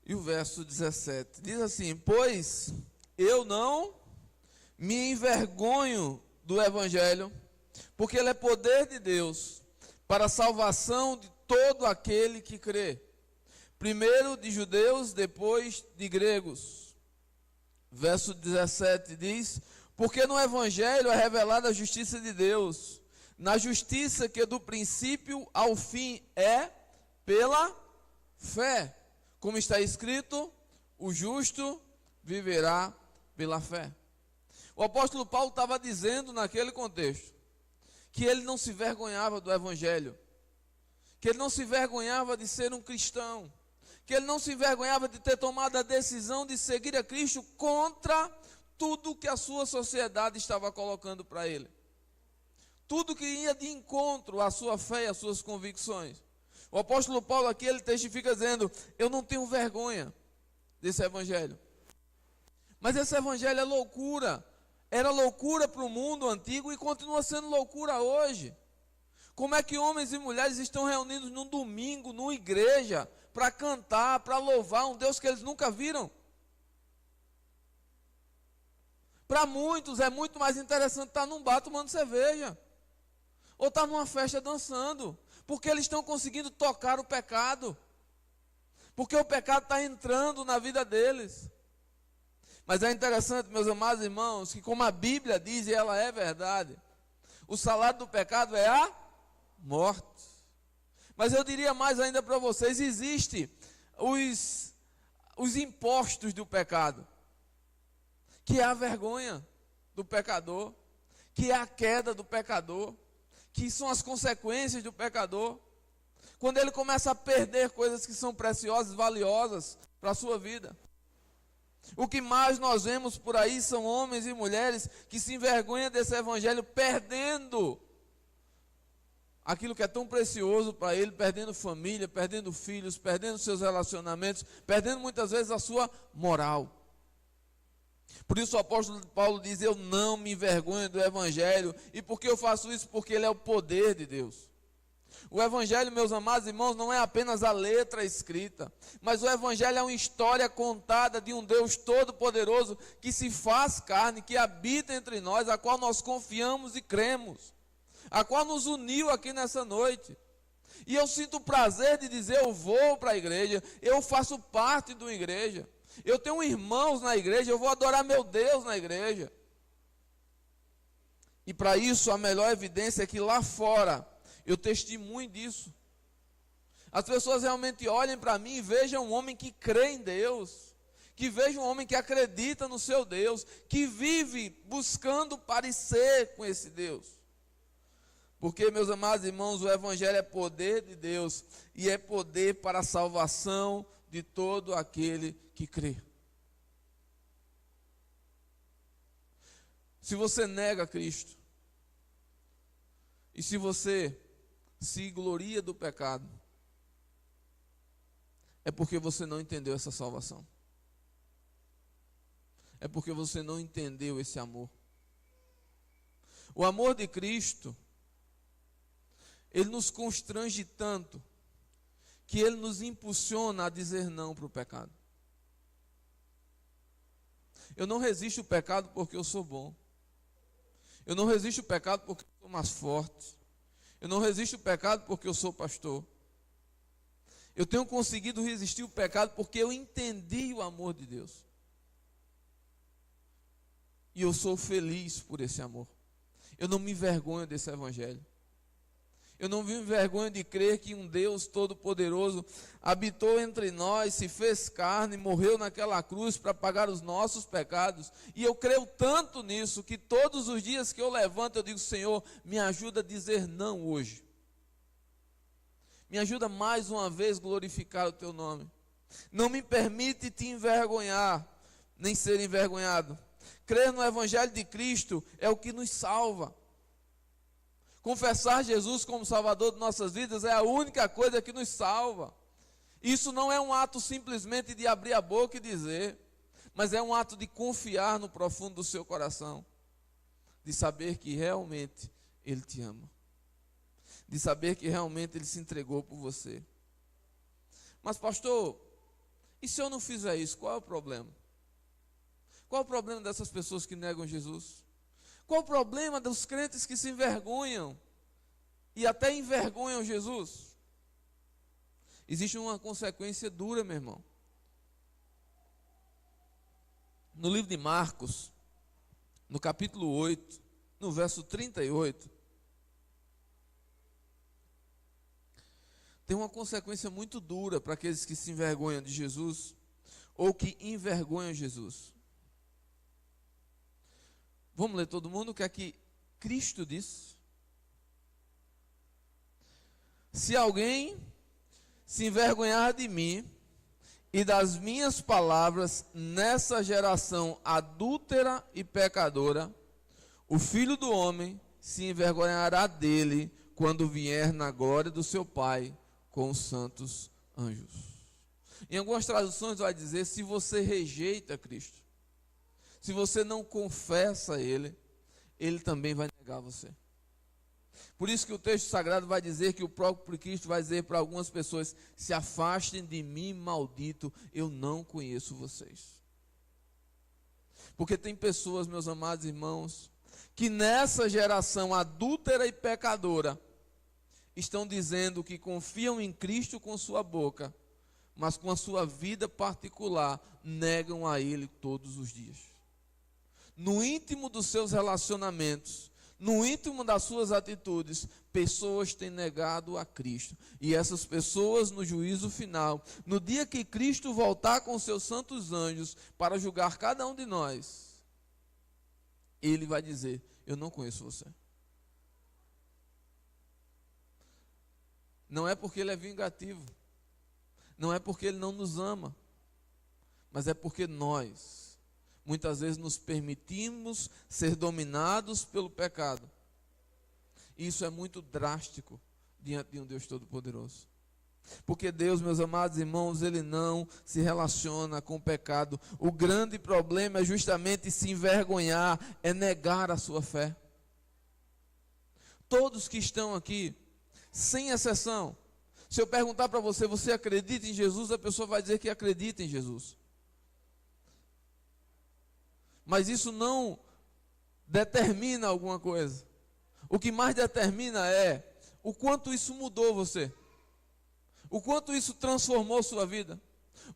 E o verso 17 diz assim: pois eu não me envergonho do evangelho, porque ele é poder de Deus para a salvação de todo aquele que crê, primeiro de judeus, depois de gregos. Verso 17 diz: porque no evangelho é revelada a justiça de Deus, na justiça que do princípio ao fim é pela fé, como está escrito: o justo viverá pela fé. O apóstolo Paulo estava dizendo naquele contexto que ele não se vergonhava do evangelho, que ele não se vergonhava de ser um cristão, que ele não se envergonhava de ter tomado a decisão de seguir a Cristo contra tudo que a sua sociedade estava colocando para ele, tudo que ia de encontro à sua fé e às suas convicções. O apóstolo Paulo aqui, ele testifica dizendo: eu não tenho vergonha desse evangelho. Mas esse evangelho é loucura, era loucura para o mundo antigo e continua sendo loucura hoje. Como é que homens e mulheres estão reunidos num domingo, numa igreja, para cantar, para louvar um Deus que eles nunca viram? Para muitos é muito mais interessante estar num bar tomando cerveja, ou estar numa festa dançando, porque eles estão conseguindo tocar o pecado, porque o pecado está entrando na vida deles. Mas é interessante, meus amados irmãos, que como a Bíblia diz, e ela é verdade, o salário do pecado é a morte. Mas eu diria mais ainda para vocês: existem os impostos do pecado, que é a vergonha do pecador, que é a queda do pecador, que são as consequências do pecador, quando ele começa a perder coisas que são preciosas, valiosas para a sua vida. O que mais nós vemos por aí são homens e mulheres que se envergonham desse evangelho, perdendo aquilo que é tão precioso para ele, perdendo família, perdendo filhos, perdendo seus relacionamentos, perdendo muitas vezes a sua moral. Por isso o apóstolo Paulo diz: eu não me envergonho do evangelho. E por que eu faço isso? Porque ele é o poder de Deus. O evangelho, meus amados irmãos, não é apenas a letra escrita, mas o evangelho é uma história contada de um Deus todo-poderoso que se faz carne, que habita entre nós, a qual nós confiamos e cremos, a qual nos uniu aqui nessa noite. E eu sinto o prazer de dizer: eu vou para a igreja, eu faço parte de uma igreja, eu tenho irmãos na igreja, eu vou adorar meu Deus na igreja. E para isso a melhor evidência é que lá fora eu testemunho disso. As pessoas realmente olhem para mim e vejam um homem que crê em Deus, que veja um homem que acredita no seu Deus, que vive buscando parecer com esse Deus. Porque, meus amados irmãos, o evangelho é poder de Deus e é poder para a salvação de todo aquele que crê. Se você nega Cristo, e se você se gloria do pecado, é porque você não entendeu essa salvação. É porque você não entendeu esse amor. O amor de Cristo, ele nos constrange tanto, que ele nos impulsiona a dizer não para o pecado. Eu não resisto ao pecado porque eu sou bom. Eu não resisto ao pecado porque eu sou mais forte. Eu não resisto ao pecado porque eu sou pastor. Eu tenho conseguido resistir ao pecado porque eu entendi o amor de Deus. E eu sou feliz por esse amor. Eu não me envergonho desse evangelho. Eu não me envergonho de crer que um Deus todo-poderoso habitou entre nós, se fez carne, morreu naquela cruz para pagar os nossos pecados. E eu creio tanto nisso que todos os dias que eu levanto eu digo: Senhor, me ajuda a dizer não hoje. Me ajuda mais uma vez a glorificar o teu nome. Não me permite te envergonhar, nem ser envergonhado. Crer no evangelho de Cristo é o que nos salva. Confessar Jesus como Salvador de nossas vidas é a única coisa que nos salva. Isso não é um ato simplesmente de abrir a boca e dizer, mas é um ato de confiar no profundo do seu coração, de saber que realmente Ele te ama, de saber que realmente Ele se entregou por você. Mas pastor, E se eu não fizer isso, qual é o problema? Qual é o problema dessas pessoas que negam Jesus? Qual é o problema dos crentes que se envergonham e até envergonham Jesus? Existe uma consequência dura, meu irmão. No livro de Marcos, no capítulo 8, no verso 38, tem uma consequência muito dura para aqueles que se envergonham de Jesus ou que envergonham Jesus. Vamos ler todo mundo o que é que Cristo disse? Se alguém se envergonhar de mim e das minhas palavras nessa geração adúltera e pecadora, o Filho do Homem se envergonhará dele quando vier na glória do seu Pai com os santos anjos. Em algumas traduções vai dizer, se você rejeita Cristo, se você não confessa Ele, Ele também vai negar você. Por isso que o texto sagrado vai dizer que o próprio Cristo vai dizer para algumas pessoas, se afastem de mim, maldito, eu não conheço vocês. Porque tem pessoas, meus amados irmãos, que nessa geração adúltera e pecadora, estão dizendo que confiam em Cristo com sua boca, mas com a sua vida particular, negam a Ele todos os dias. No íntimo dos seus relacionamentos, no íntimo das suas atitudes, pessoas têm negado a Cristo. E essas pessoas, no juízo final, no dia que Cristo voltar com seus santos anjos para julgar cada um de nós, Ele vai dizer, eu não conheço você. Não é porque Ele é vingativo, não é porque Ele não nos ama, mas é porque nós muitas vezes nos permitimos ser dominados pelo pecado. Isso é muito drástico diante de um Deus Todo-Poderoso. Porque Deus, meus amados irmãos, Ele não se relaciona com o pecado. O grande problema é justamente se envergonhar, é negar a sua fé. Todos que estão aqui, sem exceção, se eu perguntar para você, você acredita em Jesus? A pessoa vai dizer que acredita em Jesus. Mas isso não determina alguma coisa. O que mais determina é o quanto isso mudou você. O quanto isso transformou sua vida.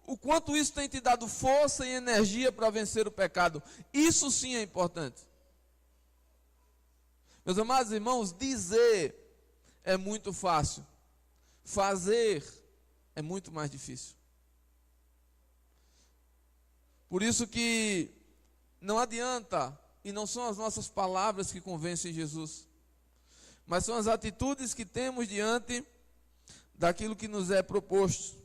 O quanto isso tem te dado força e energia para vencer o pecado. Isso sim é importante. Meus amados irmãos, dizer é muito fácil. Fazer é muito mais difícil. Por isso que não adianta, e não são as nossas palavras que convencem Jesus, mas são as atitudes que temos diante daquilo que nos é proposto.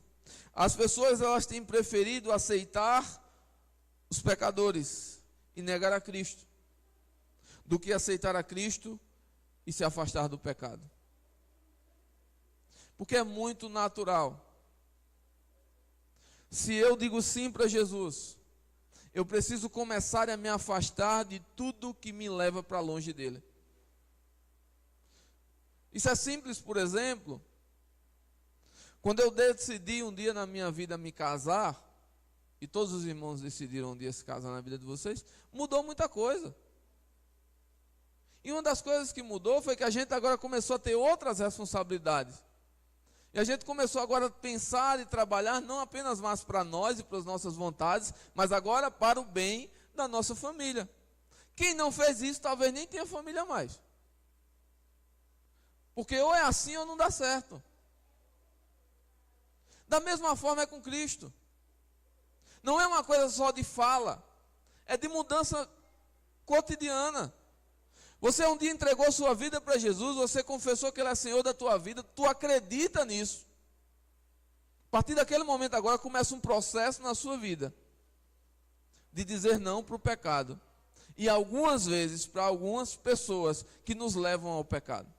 As pessoas, elas têm preferido aceitar os pecadores e negar a Cristo, do que aceitar a Cristo e se afastar do pecado. Porque é muito natural. Se eu digo sim para Jesus, eu preciso começar a me afastar de tudo que me leva para longe dele. Isso é simples, por exemplo, quando eu decidi um dia na minha vida me casar, e todos os irmãos decidiram um dia se casar na vida de vocês, mudou muita coisa. E uma das coisas que mudou foi que a gente agora começou a ter outras responsabilidades. E a gente começou agora a pensar e trabalhar não apenas mais para nós e para as nossas vontades, mas agora para o bem da nossa família. Quem não fez isso talvez nem tenha família mais. Porque ou é assim ou não dá certo. Da mesma forma é com Cristo. Não é uma coisa só de fala, é de mudança cotidiana. Você um dia entregou sua vida para Jesus, você confessou que Ele é Senhor da tua vida, tu acredita nisso. A partir daquele momento agora começa um processo na sua vida de dizer não para o pecado. E algumas vezes para algumas pessoas que nos levam ao pecado.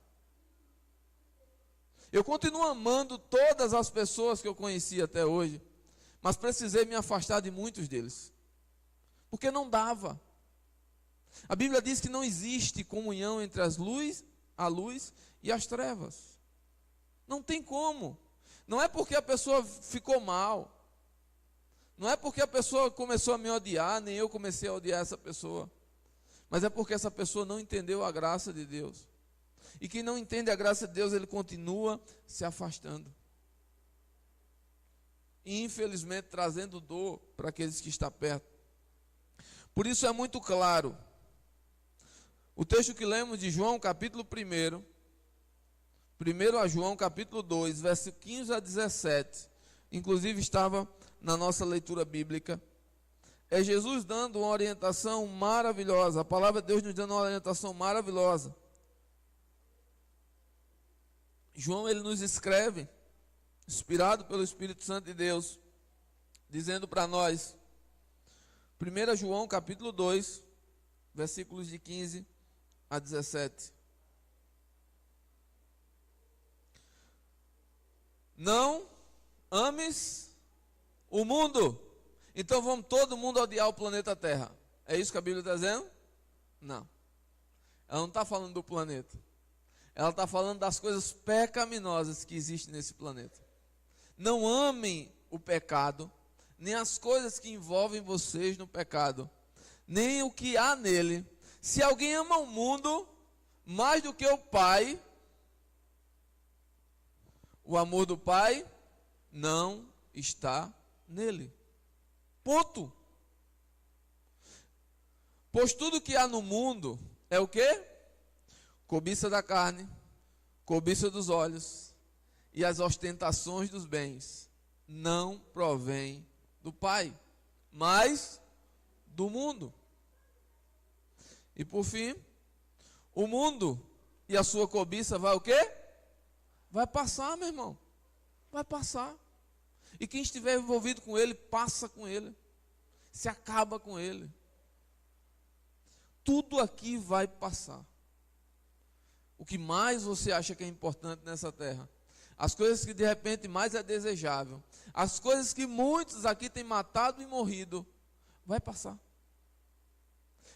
Eu continuo amando todas as pessoas que eu conheci até hoje, mas precisei me afastar de muitos deles. Porque não dava. A Bíblia diz que não existe comunhão entre a luz e as trevas. Não tem como. Não é porque a pessoa ficou mal. Não é porque a pessoa começou a me odiar, nem eu comecei a odiar essa pessoa. Mas é porque essa pessoa não entendeu a graça de Deus. E quem não entende a graça de Deus, ele continua se afastando. E infelizmente trazendo dor para aqueles que estão perto. Por isso é muito claro. O texto que lemos de João, capítulo 1. 1 a João, capítulo 2, verso 15 a 17. Inclusive estava na nossa leitura bíblica. É Jesus dando uma orientação maravilhosa. A palavra de Deus nos dando uma orientação maravilhosa. João, ele nos escreve, inspirado pelo Espírito Santo de Deus, dizendo para nós, 1 João capítulo 2, versículos de 15 a 17. Não ames o mundo. Então vamos todo mundo odiar o planeta Terra. É isso que a Bíblia está dizendo? Não. Ela não está falando do planeta. Ela está falando das coisas pecaminosas que existem nesse planeta. Não amem o pecado, nem as coisas que envolvem vocês no pecado, nem o que há nele. Se alguém ama o mundo mais do que o Pai, o amor do Pai não está nele. Ponto. Pois tudo que há no mundo é o quê? Cobiça da carne, cobiça dos olhos e as ostentações dos bens não provém do Pai, mas do mundo. E por fim, o mundo e a sua cobiça vai o quê? Vai passar, meu irmão. Vai passar. E quem estiver envolvido com ele, passa com ele. Se acaba com ele. Tudo aqui vai passar. O que mais você acha que é importante nessa terra? As coisas que de repente mais é desejável. As coisas que muitos aqui têm matado e morrido. Vai passar.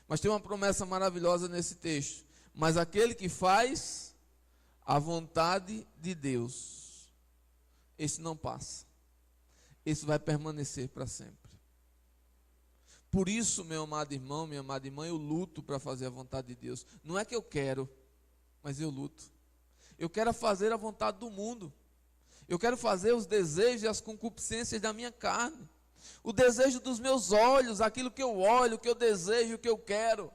Mas tem uma promessa maravilhosa nesse texto. Mas aquele que faz a vontade de Deus, esse não passa. Esse vai permanecer para sempre. Por isso, meu amado irmão, minha amada irmã, eu luto para fazer a vontade de Deus. Não é que eu quero, mas eu luto. Eu quero fazer a vontade do mundo. Eu quero fazer os desejos e as concupiscências da minha carne. O desejo dos meus olhos, aquilo que eu olho, o que eu desejo, o que eu quero.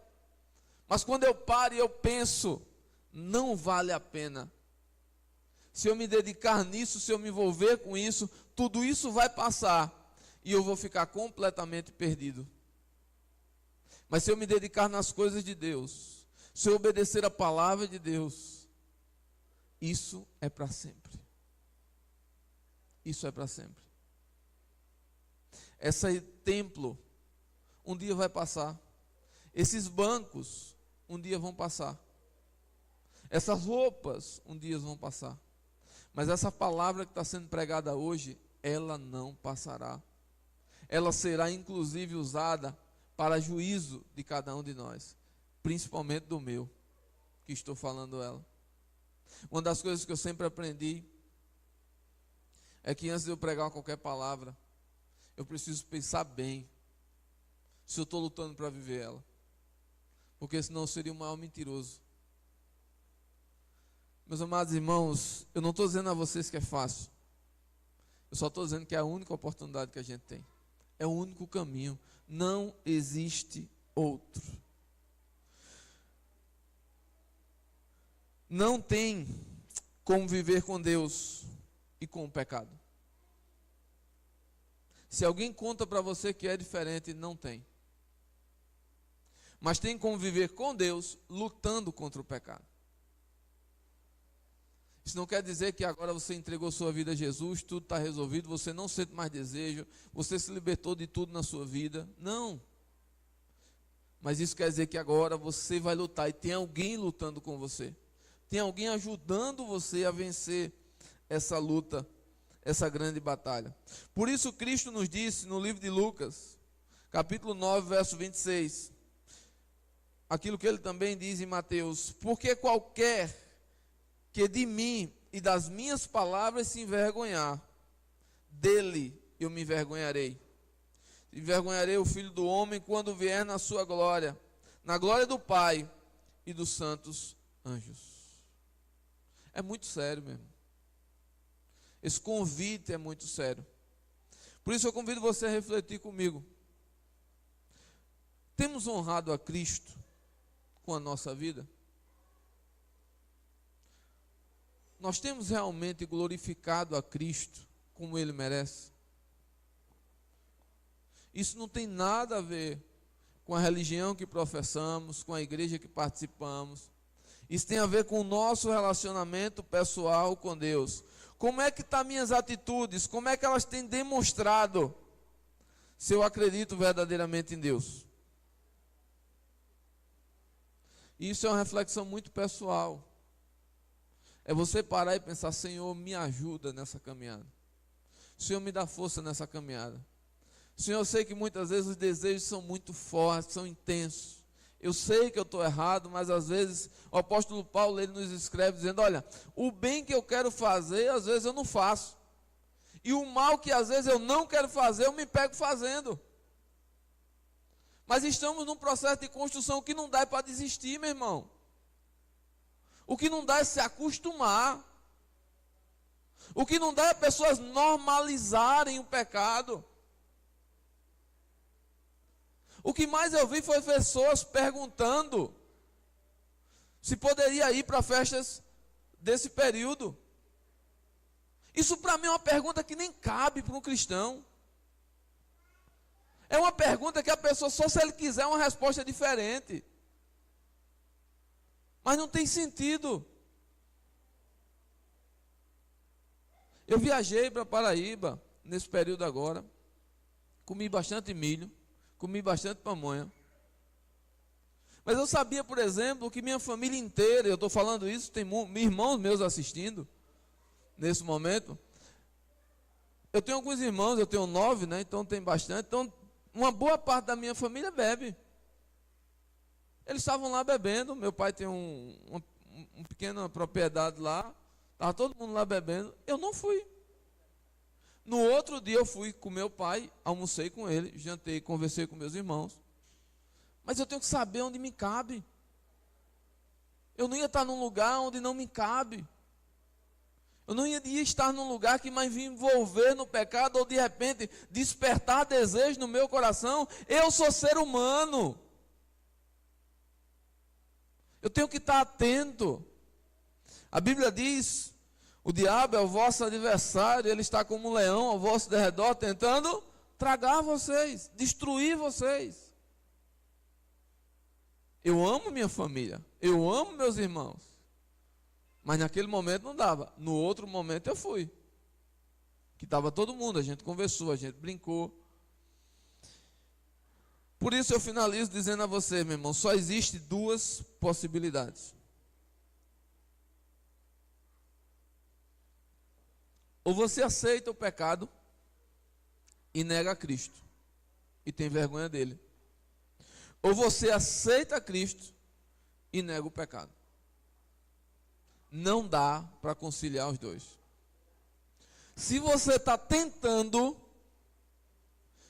Mas quando eu paro e eu penso, não vale a pena. Se eu me dedicar nisso, se eu me envolver com isso, tudo isso vai passar e eu vou ficar completamente perdido. Mas se eu me dedicar nas coisas de Deus, se eu obedecer a palavra de Deus, isso é para sempre. Isso é para sempre. Esse templo um dia vai passar. Esses bancos um dia vão passar. Essas roupas um dia vão passar. Mas essa palavra que está sendo pregada hoje, ela não passará. Ela será inclusive usada para juízo de cada um de nós, principalmente do meu, que estou falando ela. Uma das coisas que eu sempre aprendi é que antes de eu pregar qualquer palavra, eu preciso pensar bem se eu estou lutando para viver ela, porque senão eu seria o maior mentiroso. Meus amados irmãos, eu não estou dizendo a vocês que é fácil. Eu só estou dizendo que é a única oportunidade que a gente tem. É o único caminho. Não existe outro. Não tem como viver com Deus e com o pecado. Se alguém conta para você que é diferente, não tem. Mas tem como viver com Deus lutando contra o pecado. Isso não quer dizer que agora você entregou sua vida a Jesus, tudo está resolvido, você não sente mais desejo, você se libertou de tudo na sua vida. Não. Mas isso quer dizer que agora você vai lutar e tem alguém lutando com você. Tem alguém ajudando você a vencer essa luta, essa grande batalha. Por isso Cristo nos disse no livro de Lucas, capítulo 9, verso 26, aquilo que ele também diz em Mateus: porque qualquer que de mim e das minhas palavras se envergonhar, dele eu me envergonharei, envergonharei o Filho do Homem quando vier na sua glória, na glória do Pai e dos santos anjos. É muito sério mesmo. Esse convite é muito sério. Por isso eu convido você a refletir comigo. Temos honrado a Cristo com a nossa vida? Nós temos realmente glorificado a Cristo como Ele merece? Isso não tem nada a ver com a religião que professamos, com a igreja que participamos. Isso tem a ver com o nosso relacionamento pessoal com Deus. Como é que estão minhas atitudes? Como é que elas têm demonstrado se eu acredito verdadeiramente em Deus? Isso é uma reflexão muito pessoal. É você parar e pensar: Senhor, me ajuda nessa caminhada. Senhor, me dá força nessa caminhada. Senhor, eu sei que muitas vezes os desejos são muito fortes, são intensos. Eu sei que eu estou errado, mas às vezes o apóstolo Paulo, ele nos escreve dizendo: olha, o bem que eu quero fazer, às vezes eu não faço. E o mal que às vezes eu não quero fazer, eu me pego fazendo. Mas estamos num processo de construção que não dá para desistir, meu irmão. O que não dá é se acostumar. O que não dá é pessoas normalizarem o pecado. O que mais eu vi foi pessoas perguntando se poderia ir para festas desse período. Isso para mim é uma pergunta que nem cabe para um cristão. É uma pergunta que a pessoa, só se ele quiser uma resposta diferente. Mas não tem sentido. Eu viajei para Paraíba nesse período agora. Comi bastante milho. Comi bastante pamonha. Mas eu sabia, por exemplo, que minha família inteira, eu estou falando isso, tem irmãos meus assistindo nesse momento. Eu tenho alguns irmãos, eu tenho 9, né? Então tem bastante. Então, uma boa parte da minha família bebe. Eles estavam lá bebendo. Meu pai tem uma pequena propriedade lá. Estava todo mundo lá bebendo. Eu não fui. No outro dia eu fui com meu pai, almocei com ele, jantei, conversei com meus irmãos. Mas eu tenho que saber onde me cabe. Eu não ia estar num lugar onde não me cabe. Eu não ia estar num lugar que mais me envolver no pecado, ou de repente despertar desejo no meu coração. Eu sou ser humano. Eu tenho que estar atento. A Bíblia diz: o diabo é o vosso adversário, ele está como um leão ao vosso derredor, tentando tragar vocês, destruir vocês. Eu amo minha família, eu amo meus irmãos, mas naquele momento não dava. No outro momento eu fui, que estava todo mundo, a gente conversou, a gente brincou. Por isso eu finalizo dizendo a você, meu irmão, só existe duas possibilidades. Ou você aceita o pecado e nega a Cristo e tem vergonha dele. Ou você aceita Cristo e nega o pecado. Não dá para conciliar os dois. Se você está tentando,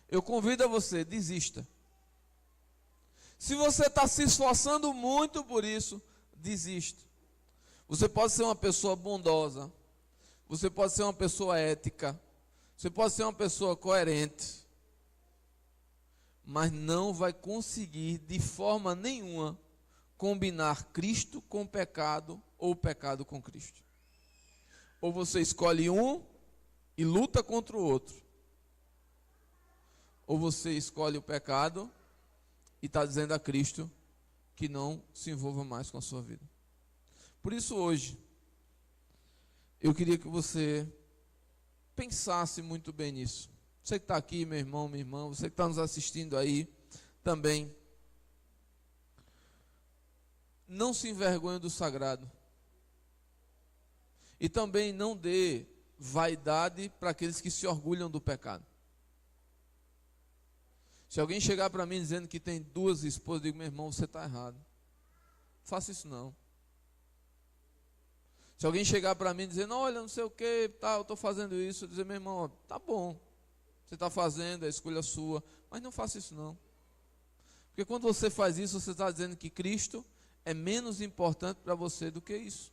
eu convido a você, desista. Se você está se esforçando muito por isso, desista. Você pode ser uma pessoa bondosa. Você pode ser uma pessoa ética, você pode ser uma pessoa coerente, mas não vai conseguir de forma nenhuma combinar Cristo com o pecado ou o pecado com Cristo. Ou você escolhe um e luta contra o outro, ou você escolhe o pecado e está dizendo a Cristo que não se envolva mais com a sua vida. Por isso hoje, eu queria que você pensasse muito bem nisso. Você que está aqui, meu irmão, minha irmã, você que está nos assistindo aí também. Não se envergonhe do sagrado. E também não dê vaidade para aqueles que se orgulham do pecado. Se alguém chegar para mim dizendo que tem 2 esposas, eu digo: meu irmão, você está errado. Não faça isso não. Se alguém chegar para mim dizendo: olha, não sei o que, tá, eu estou fazendo isso, eu dizer: meu irmão, tá bom, você está fazendo, é escolha sua, Mas não faça isso não. Porque quando você faz isso, você está dizendo que Cristo é menos importante para você do que isso.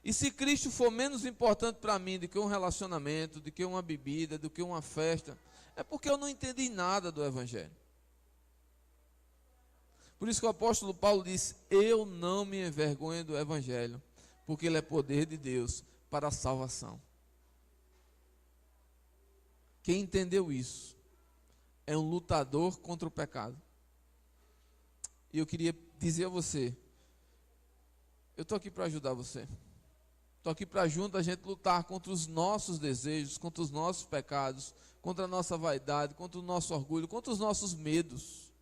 E se Cristo for menos importante para mim do que um relacionamento, do que uma bebida, do que uma festa, é porque eu não entendi nada do Evangelho. Por isso que o apóstolo Paulo disse: eu não me envergonho do Evangelho, porque ele é poder de Deus para a salvação. Quem entendeu isso é um lutador contra o pecado. E eu queria dizer a você, eu estou aqui para ajudar você. Estou aqui para junto a gente lutar contra os nossos desejos, contra os nossos pecados, contra a nossa vaidade, contra o nosso orgulho, contra os nossos medos.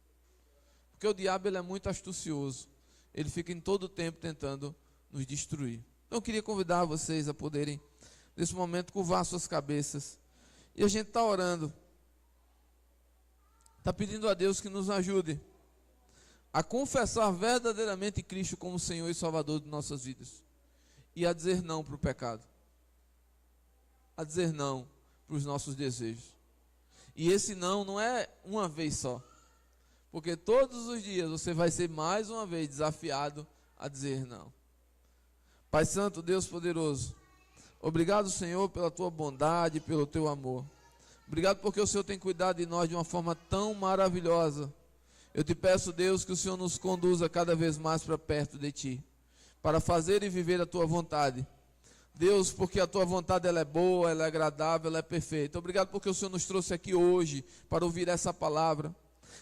Porque o diabo ele é muito astucioso. Ele fica em todo o tempo tentando nos destruir. Então eu queria convidar vocês a poderem, nesse momento, curvar suas cabeças. E a gente está orando. Está pedindo a Deus que nos ajude a confessar verdadeiramente Cristo como Senhor e Salvador de nossas vidas. E a dizer não para o pecado. A dizer não para os nossos desejos. E esse não é uma vez só. Porque todos os dias você vai ser mais uma vez desafiado a dizer não. Pai Santo, Deus poderoso, obrigado, Senhor, pela tua bondade, pelo teu amor. Obrigado porque o Senhor tem cuidado de nós de uma forma tão maravilhosa. Eu te peço, Deus, que o Senhor nos conduza cada vez mais para perto de ti, para fazer e viver a tua vontade. Deus, porque a tua vontade ela é boa, ela é agradável, ela é perfeita. Obrigado porque o Senhor nos trouxe aqui hoje para ouvir essa palavra.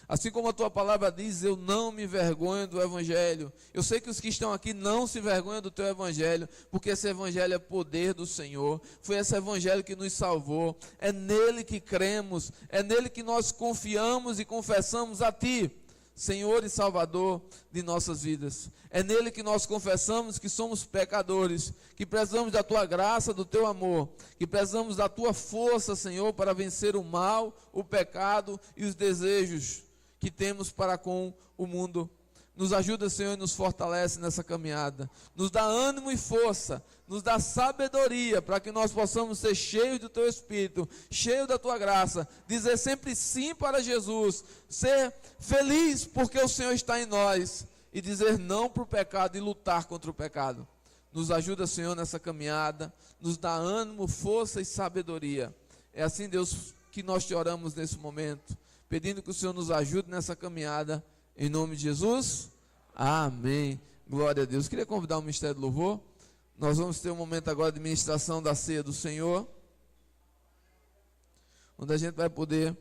Assim como a tua palavra diz, eu não me envergonho do Evangelho. Eu sei que os que estão aqui não se envergonham do teu Evangelho, porque esse Evangelho é poder do Senhor. Foi esse Evangelho que nos salvou. É nele que cremos, é nele que nós confiamos e confessamos a ti, Senhor e Salvador de nossas vidas. É nele que nós confessamos que somos pecadores, que precisamos da tua graça, do teu amor, que precisamos da tua força, Senhor, para vencer o mal, o pecado e os desejos que temos para com o mundo. Nos ajuda, Senhor, e nos fortalece nessa caminhada. Nos dá ânimo e força, nos dá sabedoria para que nós possamos ser cheios do teu Espírito, cheios da tua graça, dizer sempre sim para Jesus, ser feliz porque o Senhor está em nós e dizer não para o pecado e lutar contra o pecado. Nos ajuda, Senhor, nessa caminhada, nos dá ânimo, força e sabedoria. É assim, Deus, que nós te oramos nesse momento, pedindo que o Senhor nos ajude nessa caminhada. Em nome de Jesus, amém. Glória a Deus. Queria convidar o Ministério do Louvor. Nós vamos ter um momento agora de ministração da ceia do Senhor, onde a gente vai poder